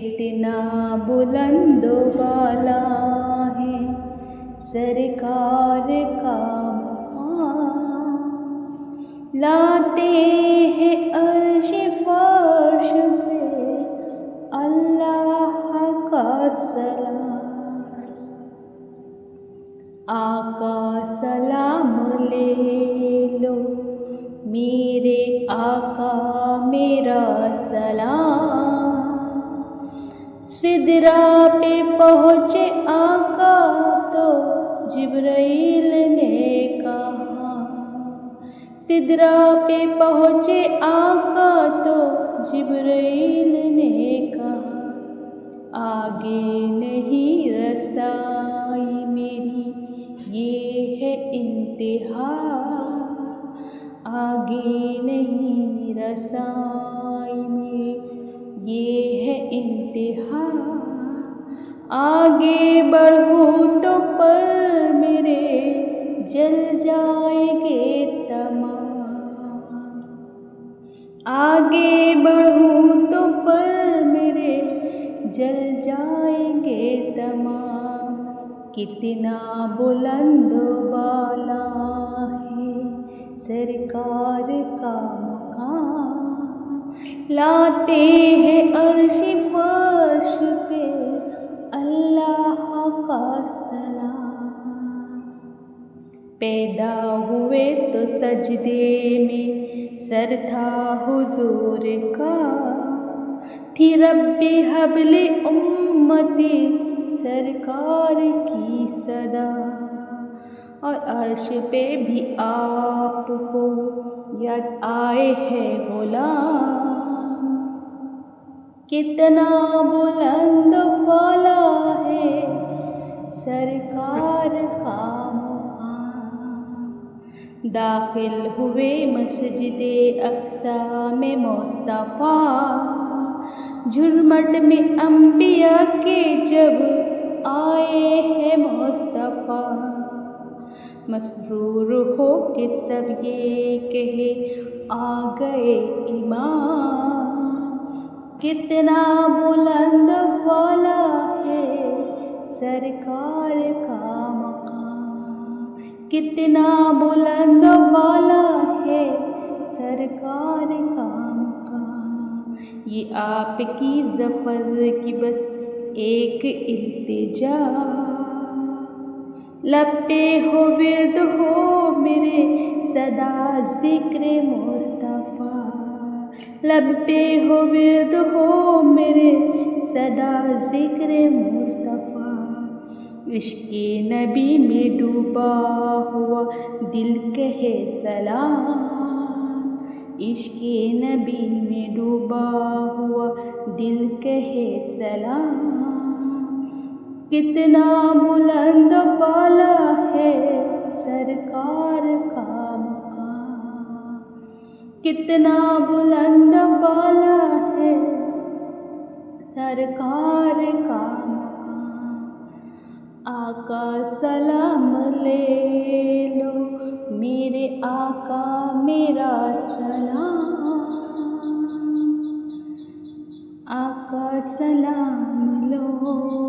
کتنا بلند و بالا ہے سرکار کا مقام، لاتے ہیں عرش فرش پہ اللہ کا سلام۔ آقا سلام لے لو میرے آقا میرا سلام، سدرا پہ پہنچے آقا تو جبرائیل نے کہا، سدرا پہ پہنچے آقا تو جبرائیل نے کہا، آگے نہیں رسائی میری یہ ہے انتہا، آگے نہیں رسائی میری یہ ہے انتہا، آگے بڑھوں تو پر میرے جل جائیں گے تمام، آگے بڑھوں تو پر میرے جل جائیں گے تمام۔ کتنا بلند و بالا ہے سرکار کا مقام، لاتے ہیں عرش فرش پہ اللہ کا سلام۔ پیدا ہوئے تو سجدے میں سر تھا حضور کا، تھی رب ہب لی امتی سرکار کی صدا، اور عرش پہ بھی آپ کو یاد آئے ہے غلام، کتنا بلند بالا ہے سرکار کا مقام۔ داخل ہوئے مسجد اقصی میں مصطفیٰ، جھرمٹ میں انبیاء کے جب آئے ہیں مصطفیٰ، مسرور ہو کے سب یہ کہے آ گئے امام، کتنا بلند بالا ہے سرکار کا مقام، کتنا بلند بالا ہے سرکار کا مقام۔ یہ آپ کی ظفر کی بس ایک التجا، لب پہ ہو ورد ہو میرے سدا ذکر مصطفیٰ، لب پہ ہو ورد ہو میرے سدا ذکر مصطفیٰ، عشق نبی میں ڈوبا ہوا دل کہے سلام، عشق نبی میں ڈوبا ہوا دل کہے سلام، کتنا بلند بالا ہے سرکار کا مقام، کتنا بلند بالا ہے سرکار کا مقام۔ آقا سلام لے لو میرے آقا میرا سلام، آقا سلام لو